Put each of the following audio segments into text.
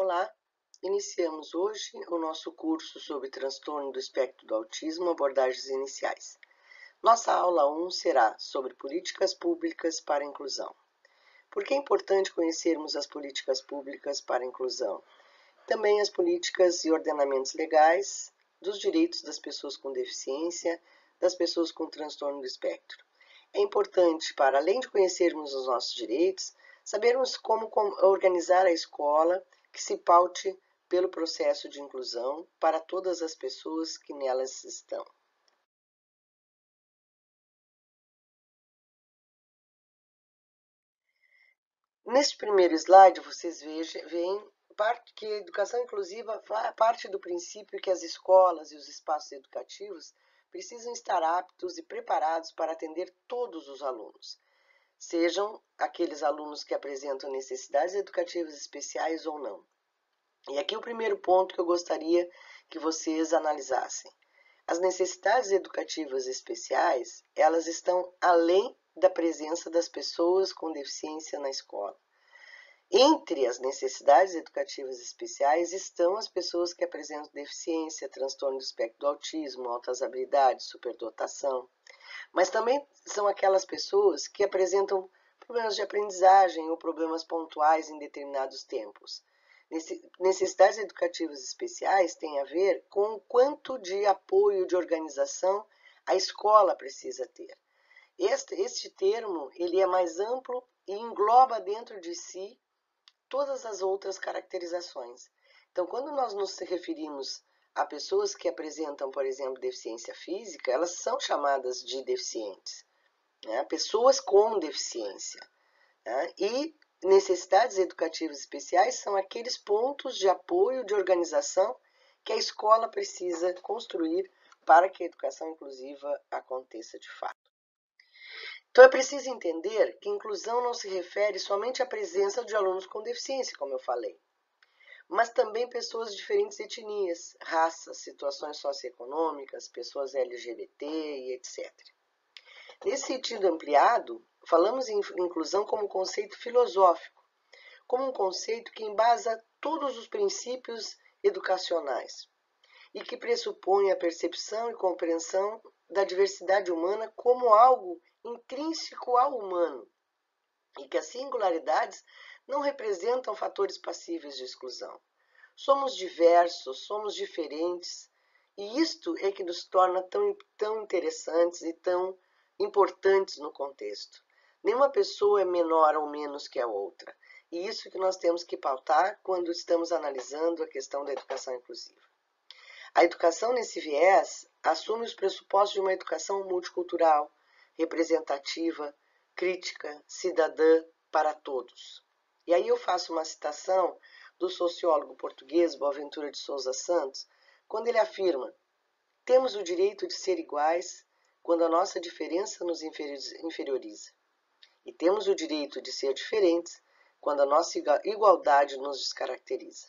Olá, iniciamos hoje o nosso curso sobre transtorno do espectro do autismo, abordagens iniciais. Nossa aula 1 será sobre políticas públicas para a inclusão. Por que é importante conhecermos as políticas públicas para a inclusão? Também as políticas e ordenamentos legais dos direitos das pessoas com deficiência, das pessoas com transtorno do espectro. É importante, para além de conhecermos os nossos direitos, sabermos como organizar a escola que se paute pelo processo de inclusão para todas as pessoas que nelas estão. Neste primeiro slide, vocês veem que a educação inclusiva parte do princípio que as escolas e os espaços educativos precisam estar aptos e preparados para atender todos os alunos, sejam aqueles alunos que apresentam necessidades educativas especiais ou não. E aqui o primeiro ponto que eu gostaria que vocês analisassem. As necessidades educativas especiais, elas estão além da presença das pessoas com deficiência na escola. Entre as necessidades educativas especiais estão as pessoas que apresentam deficiência, transtorno do espectro do autismo, altas habilidades, superdotação. Mas também são aquelas pessoas que apresentam problemas de aprendizagem ou problemas pontuais em determinados tempos. Necessidades educativas especiais têm a ver com o quanto de apoio, de organização a escola precisa ter. Este termo ele é mais amplo e engloba dentro de si todas as outras caracterizações. Então, quando nós nos referimos a pessoas que apresentam, por exemplo, deficiência física, elas são chamadas de deficientes, né? Pessoas com deficiência, né? E necessidades educativas especiais são aqueles pontos de apoio, de organização que a escola precisa construir para que a educação inclusiva aconteça de fato. Então, é preciso entender que inclusão não se refere somente à presença de alunos com deficiência, como eu falei, mas também pessoas de diferentes etnias, raças, situações socioeconômicas, pessoas LGBT e etc. Nesse sentido ampliado, falamos em inclusão como conceito filosófico, como um conceito que embasa todos os princípios educacionais e que pressupõe a percepção e compreensão da diversidade humana como algo intrínseco ao humano e que as singularidades não representam fatores passíveis de exclusão. Somos diversos, somos diferentes e isto é que nos torna tão interessantes e tão importantes no contexto. Nenhuma pessoa é menor ou menos que a outra. E isso que nós temos que pautar quando estamos analisando a questão da educação inclusiva. A educação nesse viés assume os pressupostos de uma educação multicultural, representativa, crítica, cidadã para todos. E aí eu faço uma citação do sociólogo português Boaventura de Sousa Santos, quando ele afirma: temos o direito de ser iguais quando a nossa diferença nos inferioriza. E temos o direito de ser diferentes quando a nossa igualdade nos descaracteriza.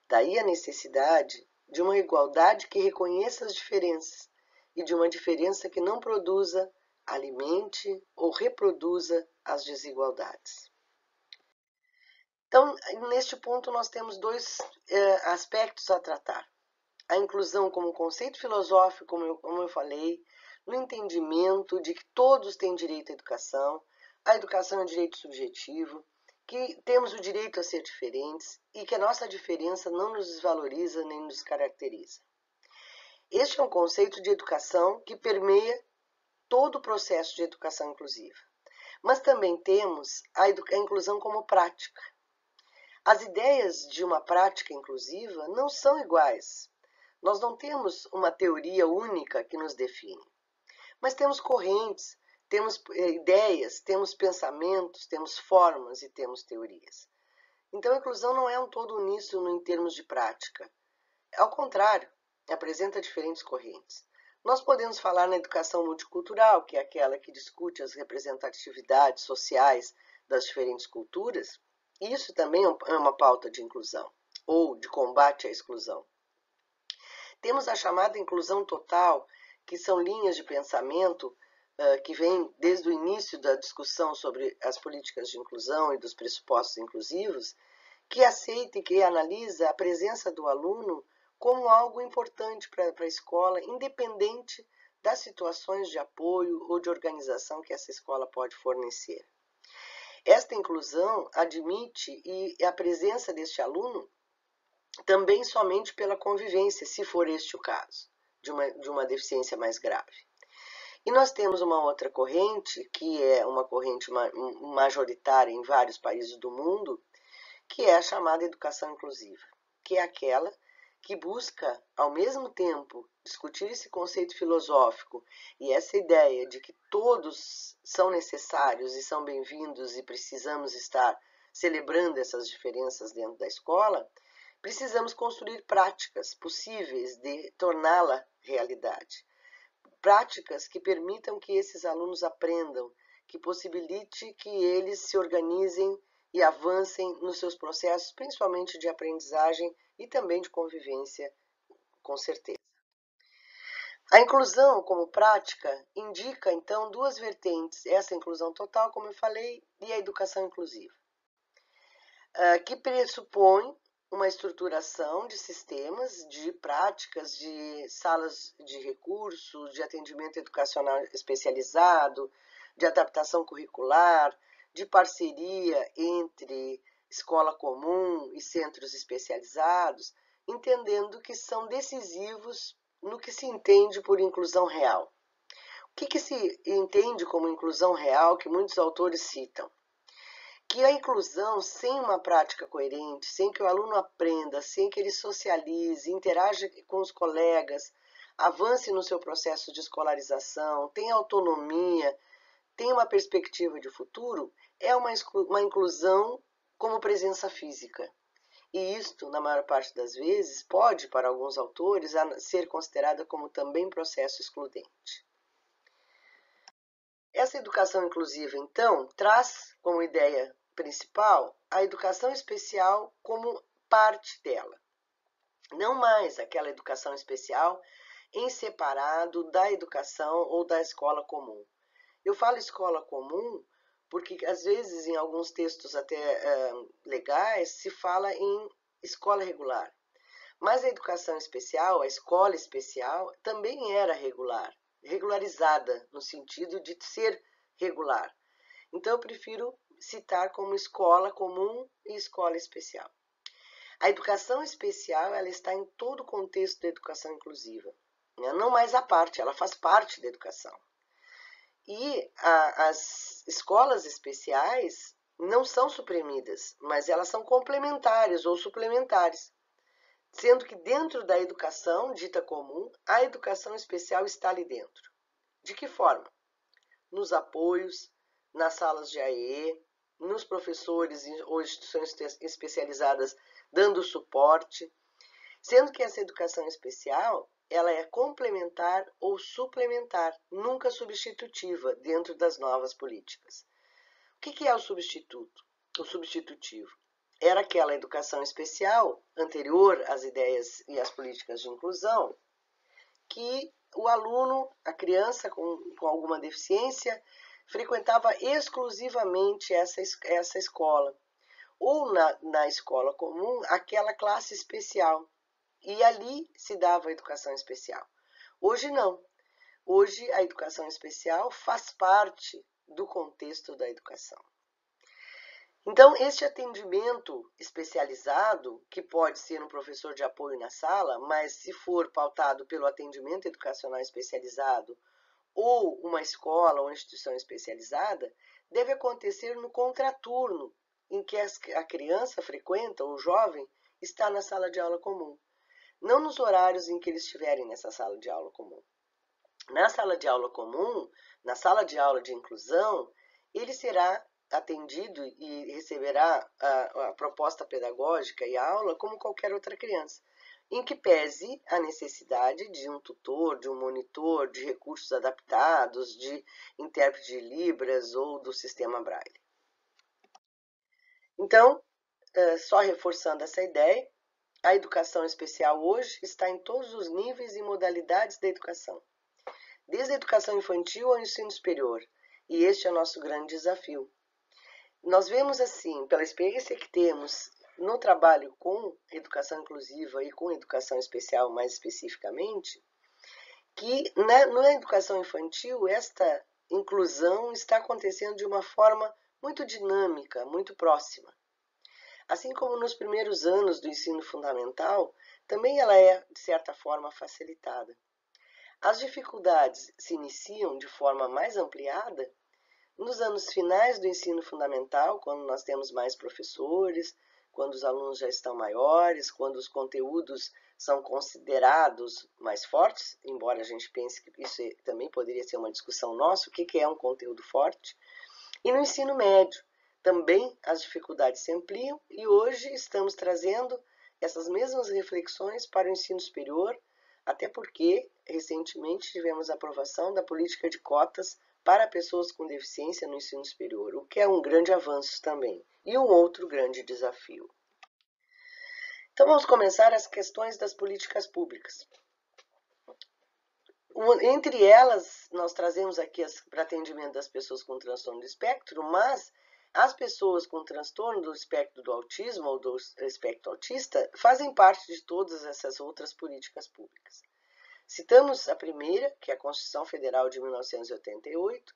Daí a necessidade de uma igualdade que reconheça as diferenças e de uma diferença que não produza, alimente ou reproduza as desigualdades. Então, neste ponto, nós temos dois aspectos a tratar. A inclusão como conceito filosófico, como eu falei, no entendimento de que todos têm direito à educação, a educação é um direito subjetivo, que temos o direito a ser diferentes e que a nossa diferença não nos desvaloriza nem nos caracteriza. Este é um conceito de educação que permeia todo o processo de educação inclusiva. Mas também temos a inclusão como prática. As ideias de uma prática inclusiva não são iguais. Nós não temos uma teoria única que nos define, mas temos correntes, temos ideias, temos pensamentos, temos formas e temos teorias. Então, a inclusão não é um todo uníssono em termos de prática. Ao contrário, apresenta diferentes correntes. Nós podemos falar na educação multicultural, que é aquela que discute as representatividades sociais das diferentes culturas, e isso também é uma pauta de inclusão, ou de combate à exclusão. Temos a chamada inclusão total, que são linhas de pensamento que vêm desde o início da discussão sobre as políticas de inclusão e dos pressupostos inclusivos, que aceita e que analisa a presença do aluno como algo importante para a escola, independente das situações de apoio ou de organização que essa escola pode fornecer. Esta inclusão admite a presença deste aluno também somente pela convivência, se for este o caso, de uma deficiência mais grave. E nós temos uma outra corrente, que é uma corrente majoritária em vários países do mundo, que é a chamada educação inclusiva, que é aquela que busca, ao mesmo tempo, discutir esse conceito filosófico e essa ideia de que todos são necessários e são bem-vindos e precisamos estar celebrando essas diferenças dentro da escola, precisamos construir práticas possíveis de torná-la realidade. Práticas que permitam que esses alunos aprendam, que possibilite que eles se organizem e avancem nos seus processos, principalmente de aprendizagem e também de convivência, com certeza. A inclusão como prática indica, então, duas vertentes, essa inclusão total, como eu falei, e a educação inclusiva, que pressupõe uma estruturação de sistemas, de práticas, de salas de recursos, de atendimento educacional especializado, de adaptação curricular, de parceria entre escola comum e centros especializados, entendendo que são decisivos no que se entende por inclusão real. O que se entende como inclusão real, que muitos autores citam? Que a inclusão sem uma prática coerente, sem que o aluno aprenda, sem que ele socialize, interaja com os colegas, avance no seu processo de escolarização, tenha autonomia, tenha uma perspectiva de futuro, é uma inclusão como presença física. E isto, na maior parte das vezes, pode, para alguns autores, ser considerada como também processo excludente. Essa educação inclusiva, então, traz como ideia principal a educação especial como parte dela. Não mais aquela educação especial em separado da educação ou da escola comum. Eu falo escola comum porque, às vezes, em alguns textos até legais, se fala em escola regular. Mas a educação especial, a escola especial, também era regularizada, no sentido de ser regular. Então, eu prefiro citar como escola comum e escola especial. A educação especial, ela está em todo o contexto da educação inclusiva, né? Não mais à parte, ela faz parte da educação. E as escolas especiais não são suprimidas, mas elas são complementares ou suplementares, sendo que dentro da educação dita comum, a educação especial está ali dentro. De que forma? Nos apoios, nas salas de AE, nos professores ou instituições especializadas dando suporte, sendo que essa educação especial ela é complementar ou suplementar, nunca substitutiva dentro das novas políticas. O que é o substituto? O substitutivo era aquela educação especial anterior às ideias e às políticas de inclusão, que o aluno, a criança com alguma deficiência, frequentava exclusivamente essa escola, ou na escola comum, aquela classe especial, e ali se dava a educação especial. Hoje não. Hoje a educação especial faz parte do contexto da educação. Então, este atendimento especializado, que pode ser um professor de apoio na sala, mas se for pautado pelo atendimento educacional especializado, ou uma escola ou instituição especializada, deve acontecer no contraturno, em que a criança frequenta, ou o jovem, está na sala de aula comum. Não nos horários em que eles estiverem nessa sala de aula comum. Na sala de aula comum, na sala de aula de inclusão, ele será atendido e receberá a proposta pedagógica e a aula como qualquer outra criança, em que pese a necessidade de um tutor, de um monitor, de recursos adaptados, de intérprete de Libras ou do sistema Braille. Então, só reforçando essa ideia, a educação especial hoje está em todos os níveis e modalidades da educação, desde a educação infantil ao ensino superior, e este é o nosso grande desafio. Nós vemos assim, pela experiência que temos no trabalho com educação inclusiva e com educação especial mais especificamente, que na educação infantil esta inclusão está acontecendo de uma forma muito dinâmica, muito próxima. Assim como nos primeiros anos do ensino fundamental, também ela é, de certa forma, facilitada. As dificuldades se iniciam de forma mais ampliada nos anos finais do ensino fundamental, quando nós temos mais professores, quando os alunos já estão maiores, quando os conteúdos são considerados mais fortes, embora a gente pense que isso também poderia ser uma discussão nossa, o que é um conteúdo forte, e no ensino médio também as dificuldades se ampliam e hoje estamos trazendo essas mesmas reflexões para o ensino superior, até porque recentemente tivemos a aprovação da política de cotas para pessoas com deficiência no ensino superior, o que é um grande avanço também, e um outro grande desafio. Então vamos começar as questões das políticas públicas. Entre elas, nós trazemos aqui para atendimento das pessoas com transtorno do espectro, mas as pessoas com transtorno do espectro do autismo ou do espectro autista fazem parte de todas essas outras políticas públicas. Citamos a primeira, que é a Constituição Federal de 1988,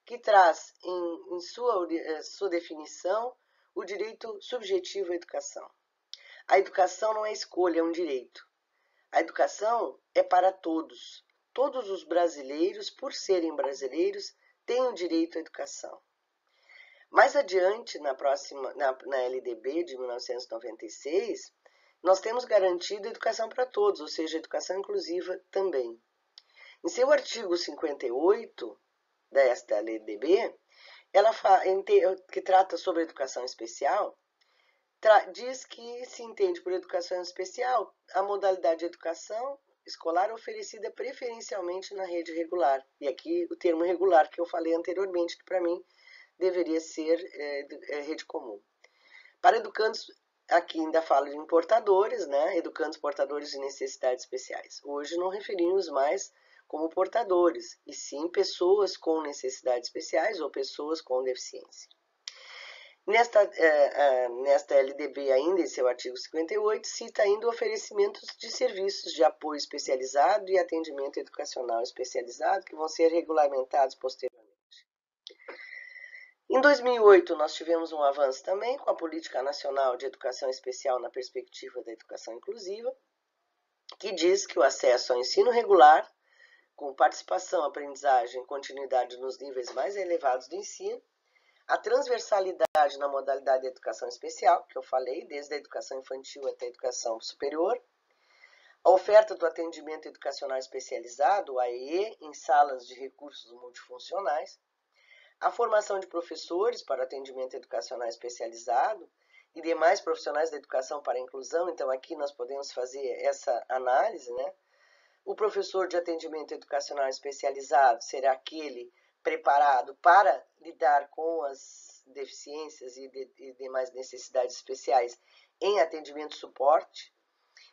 que traz em sua definição o direito subjetivo à educação. A educação não é escolha, é um direito. A educação é para todos. Todos os brasileiros, por serem brasileiros, têm o direito à educação. Mais adiante, na LDB de 1996, nós temos garantido educação para todos, ou seja, educação inclusiva também. Em seu artigo 58 desta LDB, ela que trata sobre educação especial, diz que se entende por educação especial a modalidade de educação escolar oferecida preferencialmente na rede regular. E aqui o termo regular que eu falei anteriormente, que para mim deveria ser rede comum. Para educandos, aqui ainda falo de portadores, né? Educandos portadores de necessidades especiais. Hoje não referimos mais como portadores, e sim pessoas com necessidades especiais ou pessoas com deficiência. Nesta LDB ainda, em seu artigo 58, cita ainda o oferecimento de serviços de apoio especializado e atendimento educacional especializado, que vão ser regulamentados posteriormente. Em 2008, nós tivemos um avanço também com a Política Nacional de Educação Especial na perspectiva da educação inclusiva, que diz que o acesso ao ensino regular, com participação, aprendizagem e continuidade nos níveis mais elevados do ensino, a transversalidade na modalidade de educação especial, que eu falei, desde a educação infantil até a educação superior, a oferta do atendimento educacional especializado, o AEE, em salas de recursos multifuncionais, a formação de professores para atendimento educacional especializado e demais profissionais da educação para a inclusão, então aqui nós podemos fazer essa análise, né? O professor de atendimento educacional especializado será aquele preparado para lidar com as deficiências e demais necessidades especiais em atendimento e suporte.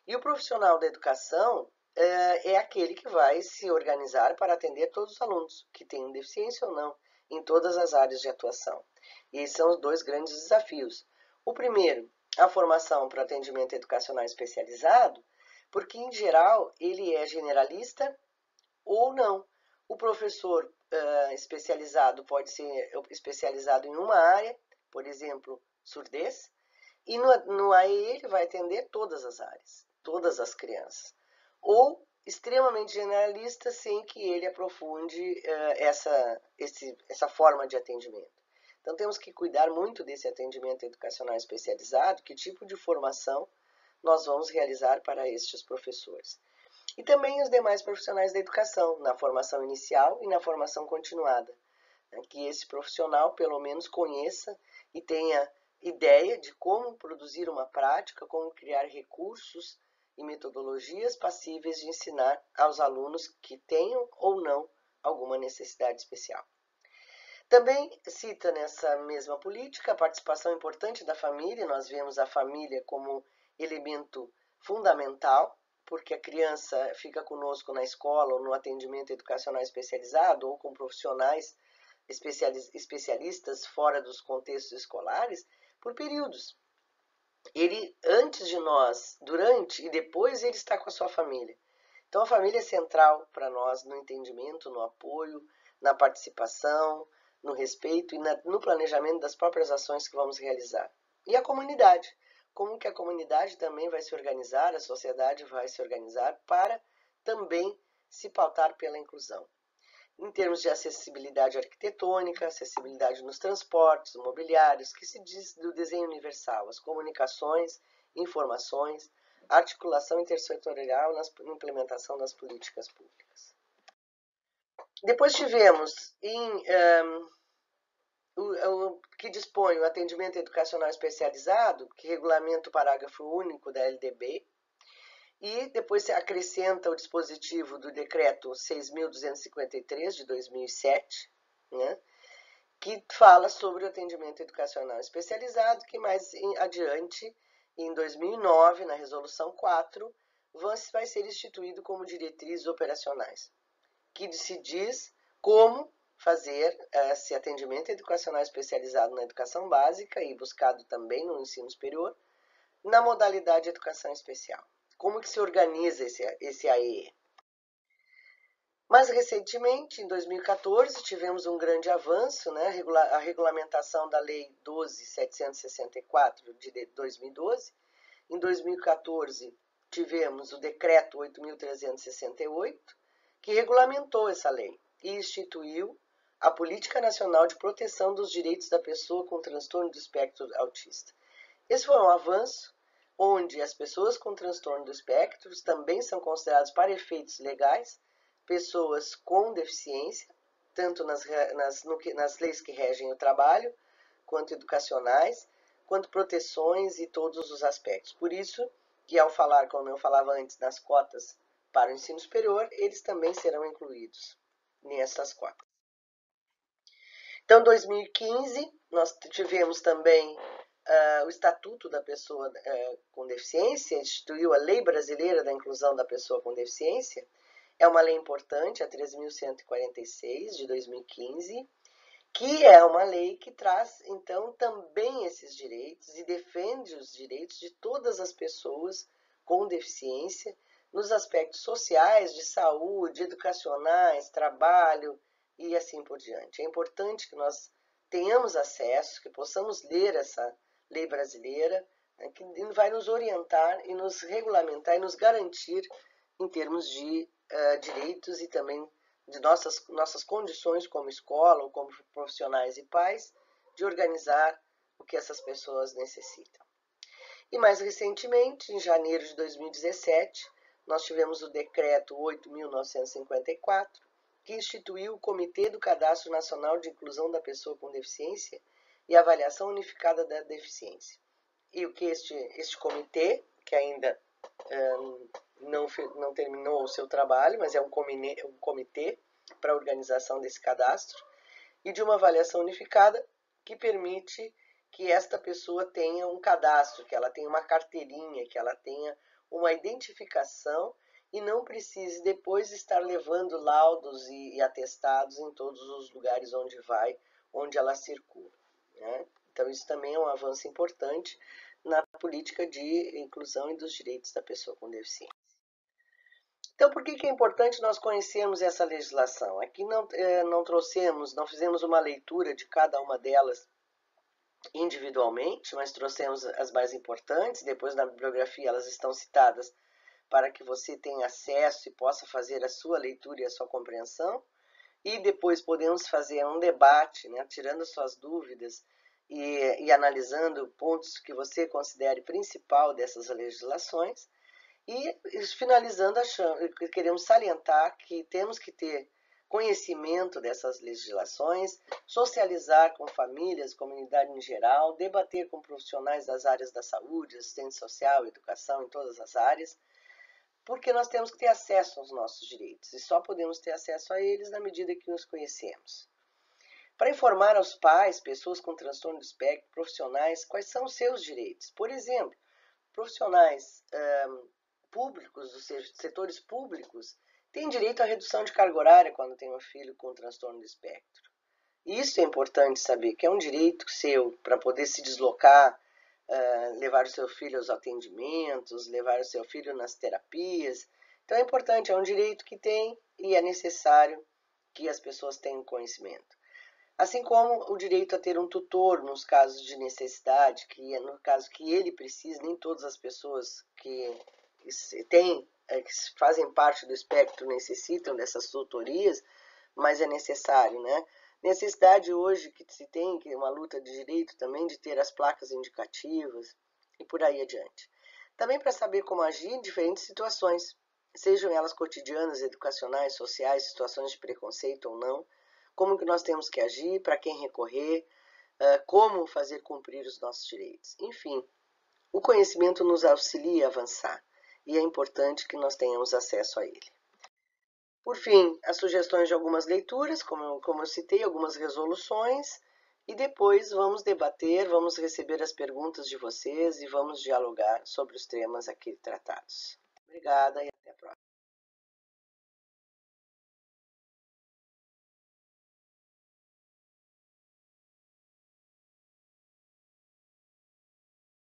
E o profissional da educação é aquele que vai se organizar para atender todos os alunos, que tenham deficiência ou não, em todas as áreas de atuação. E esses são os dois grandes desafios. O primeiro, a formação para atendimento educacional especializado, porque, em geral, ele é generalista ou não. O professor especializado pode ser especializado em uma área, por exemplo, surdez, e no AEE ele vai atender todas as áreas, todas as crianças. Ou extremamente generalista, sem que ele aprofunde essa forma de atendimento. Então, temos que cuidar muito desse atendimento educacional especializado, que tipo de formação nós vamos realizar para estes professores. E também os demais profissionais da educação, na formação inicial e na formação continuada. Que esse profissional, pelo menos, conheça e tenha ideia de como produzir uma prática, como criar recursos e metodologias passíveis de ensinar aos alunos que tenham ou não alguma necessidade especial. Também cita nessa mesma política a participação importante da família. Nós vemos a família como elemento fundamental, porque a criança fica conosco na escola ou no atendimento educacional especializado ou com profissionais especialistas fora dos contextos escolares por períodos. ele, antes de nós, durante e depois, ele está com a sua família. Então, a família é central para nós no entendimento, no apoio, na participação, no respeito e no planejamento das próprias ações que vamos realizar. E a comunidade. Como que a comunidade também vai se organizar, a sociedade vai se organizar para também se pautar pela inclusão. Em termos de acessibilidade arquitetônica, acessibilidade nos transportes, mobiliários, que se diz do desenho universal, as comunicações, informações, articulação intersetorial na implementação das políticas públicas. Depois tivemos o que dispõe o atendimento educacional especializado, que regulamenta o parágrafo único da LDB, e depois se acrescenta o dispositivo do decreto 6.253 de 2007, né, que fala sobre o atendimento educacional especializado, que mais adiante, em 2009, na resolução 4, vai ser instituído como diretrizes operacionais, que se diz como fazer esse atendimento educacional especializado na educação básica e buscado também no ensino superior, na modalidade de educação especial. Como que se organiza esse AEE? Mais recentemente, em 2014, tivemos um grande avanço, né? A regulamentação da Lei 12.764 de 2012. Em 2014, tivemos o Decreto 8.368, que regulamentou essa lei e instituiu a Política Nacional de Proteção dos Direitos da Pessoa com Transtorno do Espectro Autista. Esse foi um avanço onde as pessoas com transtorno do espectro também são consideradas, para efeitos legais, pessoas com deficiência, tanto nas leis que regem o trabalho, quanto educacionais, quanto proteções e todos os aspectos. Por isso que, ao falar, como eu falava antes, nas cotas para o ensino superior, eles também serão incluídos nessas cotas. Então, em 2015, nós tivemos também o Estatuto da Pessoa com Deficiência, instituiu a Lei Brasileira da Inclusão da Pessoa com Deficiência. É uma lei importante, a 3.146, de 2015, que é uma lei que traz, então, também esses direitos e defende os direitos de todas as pessoas com deficiência nos aspectos sociais, de saúde, educacionais, trabalho e assim por diante. É importante que nós tenhamos acesso, que possamos ler essa lei brasileira, que vai nos orientar e nos regulamentar e nos garantir em termos de direitos e também de nossas condições como escola ou como profissionais e pais, de organizar o que essas pessoas necessitam. E mais recentemente, em janeiro de 2017, nós tivemos o decreto 8.954, que instituiu o Comitê do Cadastro Nacional de Inclusão da Pessoa com Deficiência e Avaliação Unificada da Deficiência. E o que este comitê, que ainda não terminou o seu trabalho, mas é um comitê para a organização desse cadastro e de uma avaliação unificada que permite que esta pessoa tenha um cadastro, que ela tenha uma carteirinha, que ela tenha uma identificação e não precise depois estar levando laudos e atestados em todos os lugares onde vai, onde ela circula, né? Então, isso também é um avanço importante na política de inclusão e dos direitos da pessoa com deficiência. Então, por que é importante nós conhecermos essa legislação? Aqui não fizemos uma leitura de cada uma delas individualmente, mas trouxemos as mais importantes. Depois, na bibliografia, elas estão citadas para que você tenha acesso e possa fazer a sua leitura e a sua compreensão. E depois podemos fazer um debate, né, tirando suas dúvidas e analisando pontos que você considere principal dessas legislações. E finalizando, queremos salientar que temos que ter conhecimento dessas legislações, socializar com famílias, comunidade em geral, debater com profissionais das áreas da saúde, assistência social, educação, em todas as áreas, porque nós temos que ter acesso aos nossos direitos e só podemos ter acesso a eles na medida que nos conhecemos. Para informar aos pais, pessoas com transtorno do espectro, profissionais, quais são os seus direitos. Por exemplo, profissionais públicos, dos setores públicos, têm direito à redução de carga horária quando tem um filho com transtorno do espectro. Isso é importante saber, que é um direito seu para poder se deslocar levar o seu filho aos atendimentos, levar o seu filho nas terapias. Então é importante, é um direito que tem e é necessário que as pessoas tenham conhecimento. Assim como o direito a ter um tutor nos casos de necessidade, que é no caso que ele precisa, nem todas as pessoas que fazem parte do espectro necessitam dessas tutorias, mas é necessário, né? Necessidade hoje que se tem, que é uma luta de direito também, de ter as placas indicativas e por aí adiante. Também para saber como agir em diferentes situações, sejam elas cotidianas, educacionais, sociais, situações de preconceito ou não, como que nós temos que agir, para quem recorrer, como fazer cumprir os nossos direitos. Enfim, o conhecimento nos auxilia a avançar e é importante que nós tenhamos acesso a ele. Por fim, as sugestões de algumas leituras, como eu citei, algumas resoluções, e depois vamos debater, vamos receber as perguntas de vocês e vamos dialogar sobre os temas aqui tratados. Obrigada e até a próxima.